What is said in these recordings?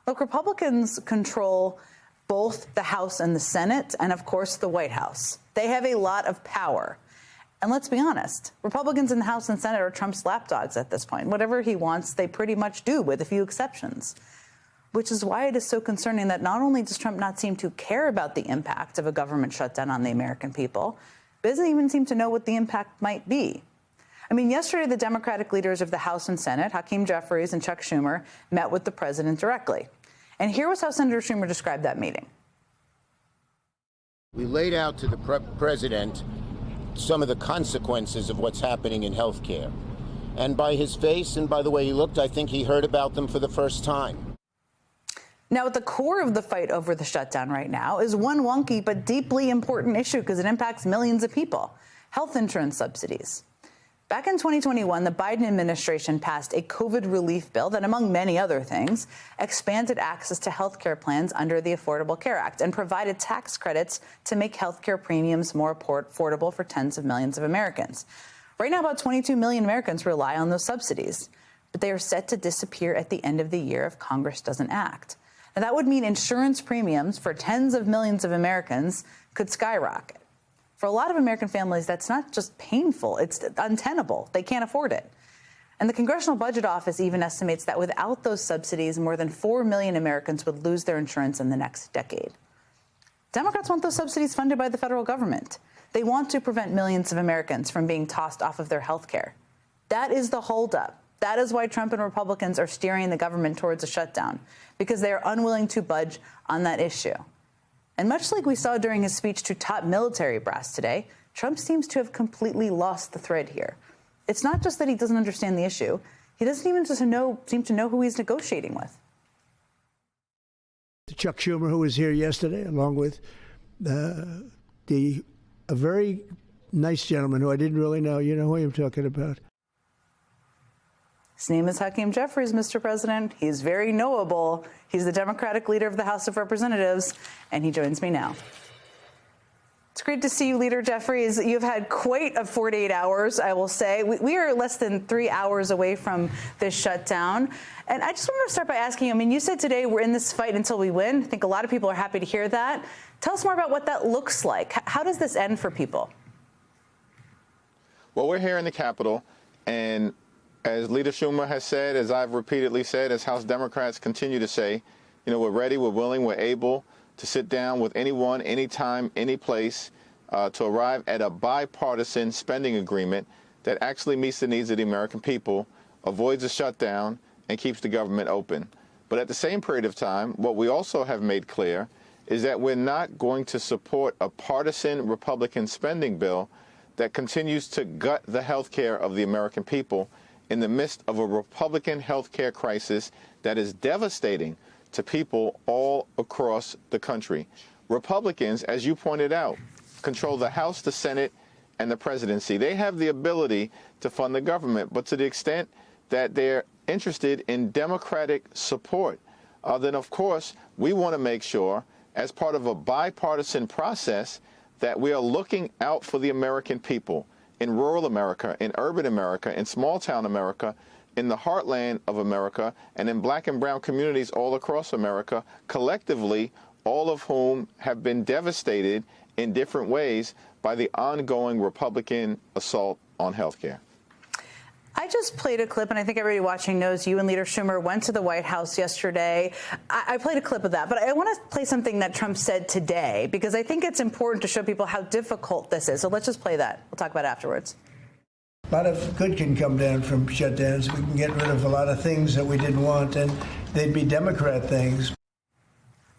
Look, Republicans control both the House and the Senate, and of course the White House. They have a lot of power. And let's be honest, Republicans in the House and Senate are Trump's lapdogs at this point. Whatever he wants, they pretty much do, with a few exceptions. Which is why it is so concerning that not only does Trump not seem to care about the impact of a government shutdown on the American people, but doesn't even seem to know what the impact might be. I mean, yesterday, the Democratic leaders of the House and Senate, Hakeem Jeffries and Chuck Schumer, met with the president directly. And here was how Senator Schumer described that meeting. We laid out to the president some of the consequences of what's happening in health care. And by his face and by the way he looked, I think he heard about them for the first time. Now, at the core of the fight over the shutdown right now is one wonky but deeply important issue because it impacts millions of people: health insurance subsidies. Back in 2021, the Biden administration passed a COVID relief bill that, among many other things, expanded access to health care plans under the Affordable Care Act and provided tax credits to make health care premiums more affordable for tens of millions of Americans. Right now, about 22 million Americans rely on those subsidies, but they are set to disappear at the end of the year if Congress doesn't act. Now, that would mean insurance premiums for tens of millions of Americans could skyrocket. For a lot of American families, that's not just painful, it's untenable. They can't afford it. And the Congressional Budget Office even estimates that without those subsidies, more than 4 million Americans would lose their insurance in the next decade. Democrats want those subsidies funded by the federal government. They want to prevent millions of Americans from being tossed off of their health care. That is the holdup. That is why Trump and Republicans are steering the government towards a shutdown, because they are unwilling to budge on that issue. And much like we saw during his speech to top military brass today, Trump seems to have completely lost the thread here. It's not just that he doesn't understand the issue. He doesn't even seem to know who he's negotiating with. Chuck Schumer, who was here yesterday, along with a very nice gentleman who I didn't really know. You know who I'm talking about. His name is Hakeem Jeffries, Mr. President. He's very knowable. He's the Democratic leader of the House of Representatives, and he joins me now. It's great to see you, Leader Jeffries. You've had quite a 48 hours, I will say. We are less than 3 hours away from this shutdown. And I just wanted to start by asking you, I mean, you said today we're in this fight until we win. I think a lot of people are happy to hear that. Tell us more about what that looks like. How does this end for people? Well, we're here in the Capitol, and as Leader Schumer has said, as I've repeatedly said, as House Democrats continue to say, you know, we're ready, we're willing, we're able to sit down with anyone, anytime, any place to arrive at a bipartisan spending agreement that actually meets the needs of the American people, avoids a shutdown, and keeps the government open. But at the same period of time, what we also have made clear is that we're not going to support a partisan Republican spending bill that continues to gut the health care of the American people in the midst of a Republican health care crisis that is devastating to people all across the country. Republicans, as you pointed out, control the House, the Senate, and the presidency. They have the ability to fund the government, but to the extent that they're interested in Democratic support, then of course we want to make sure, as part of a bipartisan process, that we are looking out for the American people in rural America, in urban America, in small town America, in the heartland of America, and in black and brown communities all across America, collectively, all of whom have been devastated in different ways by the ongoing Republican assault on health care. I just played a clip, and I think everybody watching knows you and Leader Schumer went to the White House yesterday. I played a clip of that, but I want to play something that Trump said today, because I think it's important to show people how difficult this is. So let's just play that. We'll talk about it afterwards. A lot of good can come down from shutdowns. We can get rid of a lot of things that we didn't want, and they'd be Democrat things.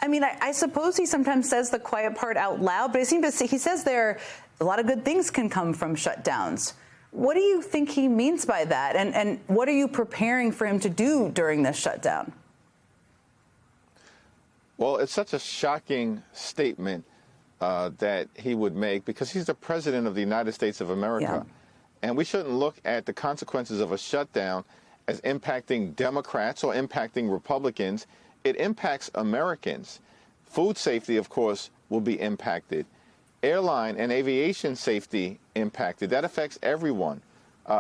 I mean, I suppose he sometimes says the quiet part out loud, but I seem to see he says there a lot of good things can come from shutdowns. What do you think he means by that? And what are you preparing for him to do during this shutdown? Well, it's such a shocking statement that he would make, because he's the president of the United States of America. Yeah. And we shouldn't look at the consequences of a shutdown as impacting Democrats or impacting Republicans. It impacts Americans. Food safety, of course, will be impacted. Airline and aviation safety impacted. That affects everyone.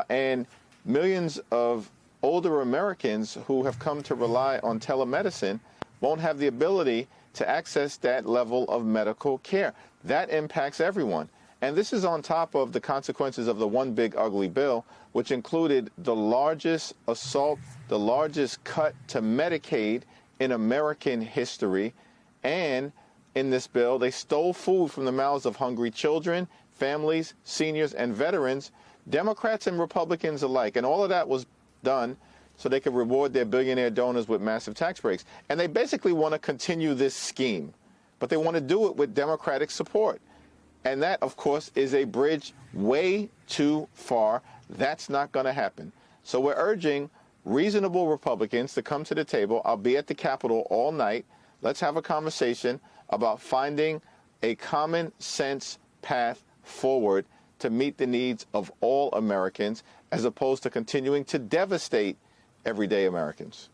And millions of older Americans who have come to rely on telemedicine won't have the ability to access that level of medical care. That impacts everyone. And this is on top of the consequences of the one big ugly bill, which included the largest assault, the largest cut to Medicaid in American history. And in this bill, they stole food from the mouths of hungry children, families, seniors, and veterans, Democrats and Republicans alike. And all of that was done so they could reward their billionaire donors with massive tax breaks. And they basically want to continue this scheme, but they want to do it with Democratic support. And that, of course, is a bridge way too far. That's not going to happen. So we're urging reasonable Republicans to come to the table. I'll be at the Capitol all night. Let's have a conversation about finding a common sense path forward to meet the needs of all Americans, as opposed to continuing to devastate everyday Americans.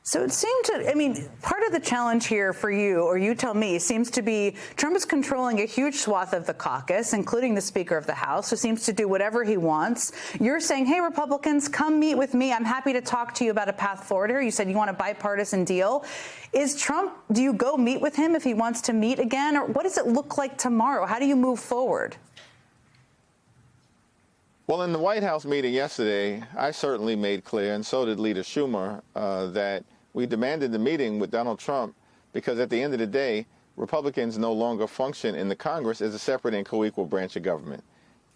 So it seemed to, I mean, part of the challenge here for you, or you tell me, seems to be Trump is controlling a huge swath of the caucus, including the Speaker of the House, who seems to do whatever he wants. You're saying, hey, Republicans, come meet with me. I'm happy to talk to you about a path forward here. You said you want a bipartisan deal. Is Trump, do you go meet with him if he wants to meet again? Or what does it look like tomorrow? How do you move forward? Well, in the White House meeting yesterday, I certainly made clear, and so did Leader Schumer, that we demanded the meeting with Donald Trump because at the end of the day, Republicans no longer function in the Congress as a separate and co-equal branch of government.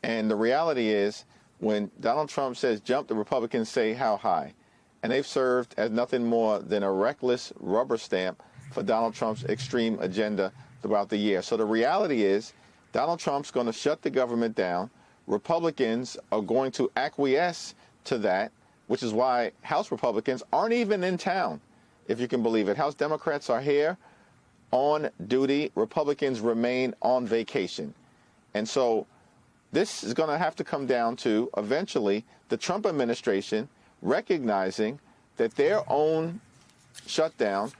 And the reality is, when Donald Trump says jump, the Republicans say how high. And they've served as nothing more than a reckless rubber stamp for Donald Trump's extreme agenda throughout the year. So the reality is, Donald Trump's going to shut the government down. Republicans are going to acquiesce to that, which is why House Republicans aren't even in town, if you can believe it. House Democrats are here on duty. Republicans remain on vacation. And so this is going to have to come down to eventually the Trump administration recognizing that their own shutdown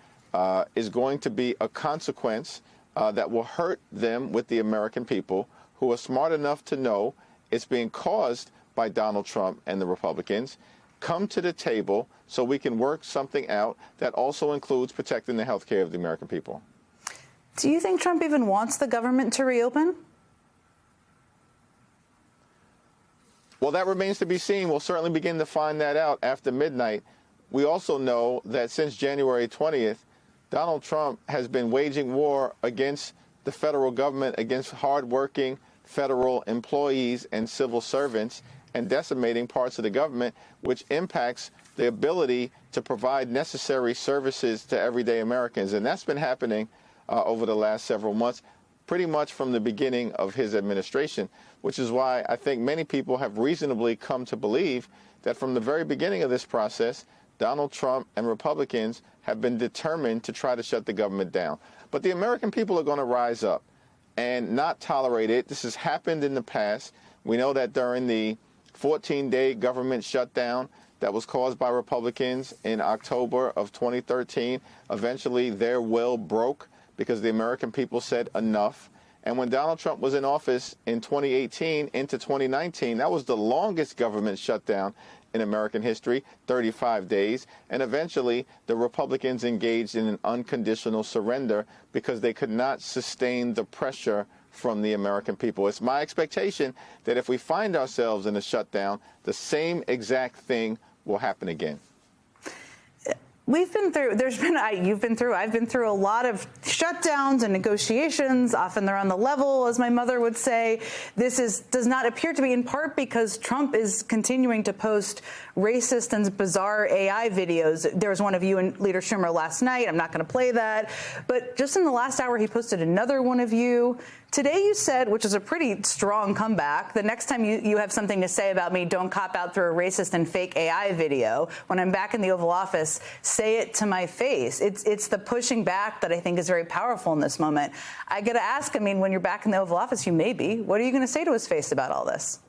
is going to be a consequence that will hurt them with the American people, who are smart enough to know it's being caused by Donald Trump and the Republicans. Come to the table so we can work something out that also includes protecting the health care of the American people. Do you think Trump even wants the government to reopen? Well, that remains to be seen. We'll certainly begin to find that out after midnight. We also know that since January 20th, Donald Trump has been waging war against the federal government, against hardworking federal employees and civil servants, and decimating parts of the government, which impacts the ability to provide necessary services to everyday Americans. And that's been happening over the last several months, pretty much from the beginning of his administration, which is why I think many people have reasonably come to believe that from the very beginning of this process, Donald Trump and Republicans have been determined to try to shut the government down. But the American people are going to rise up and not tolerate it. This has happened in the past. We know that during the 14-day government shutdown that was caused by Republicans in October of 2013, eventually their will broke because the American people said enough. And when Donald Trump was in office in 2018 into 2019, that was the longest government shutdown in American history, 35 days. And eventually, the Republicans engaged in an unconditional surrender because they could not sustain the pressure from the American people. It's my expectation that if we find ourselves in a shutdown, the same exact thing will happen again. We've been through, I've been through a lot of shutdowns and negotiations. Often they're on the level, as my mother would say. Does not appear to be, in part because Trump is continuing to post racist and bizarre AI videos. There was one of you and Leader Schumer last night. I'm not going to play that. But just in the last hour, he posted another one of you. Today you said, which is a pretty strong comeback, the next time you have something to say about me, don't cop out through a racist and fake AI video. When I'm back in the Oval Office, say it to my face. It's the pushing back that I think is very powerful in this moment. I got to ask, I mean, when you're back in the Oval Office, you may be. What are you going to say to his face about all this?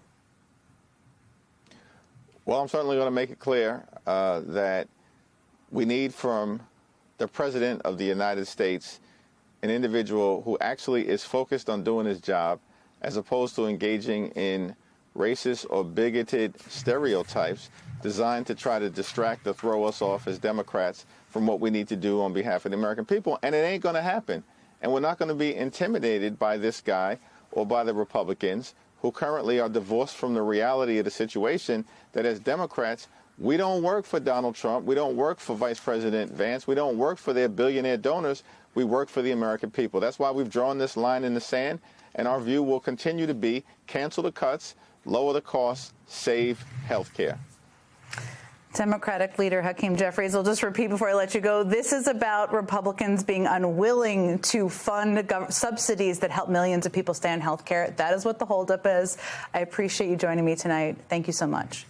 Well, I'm certainly going to make it clear that we need from the President of the United States an individual who actually is focused on doing his job, as opposed to engaging in racist or bigoted stereotypes designed to try to distract or throw us off as Democrats from what we need to do on behalf of the American people. And it ain't going to happen. And we're not going to be intimidated by this guy or by the Republicans who currently are divorced from the reality of the situation that as Democrats, we don't work for Donald Trump. We don't work for Vice President Vance. We don't work for their billionaire donors. We work for the American people. That's why we've drawn this line in the sand. And our view will continue to be cancel the cuts, lower the costs, save health care. Democratic leader Hakeem Jeffries, I'll just repeat before I let you go. This is about Republicans being unwilling to fund subsidies that help millions of people stay on health care. That is what the holdup is. I appreciate you joining me tonight. Thank you so much.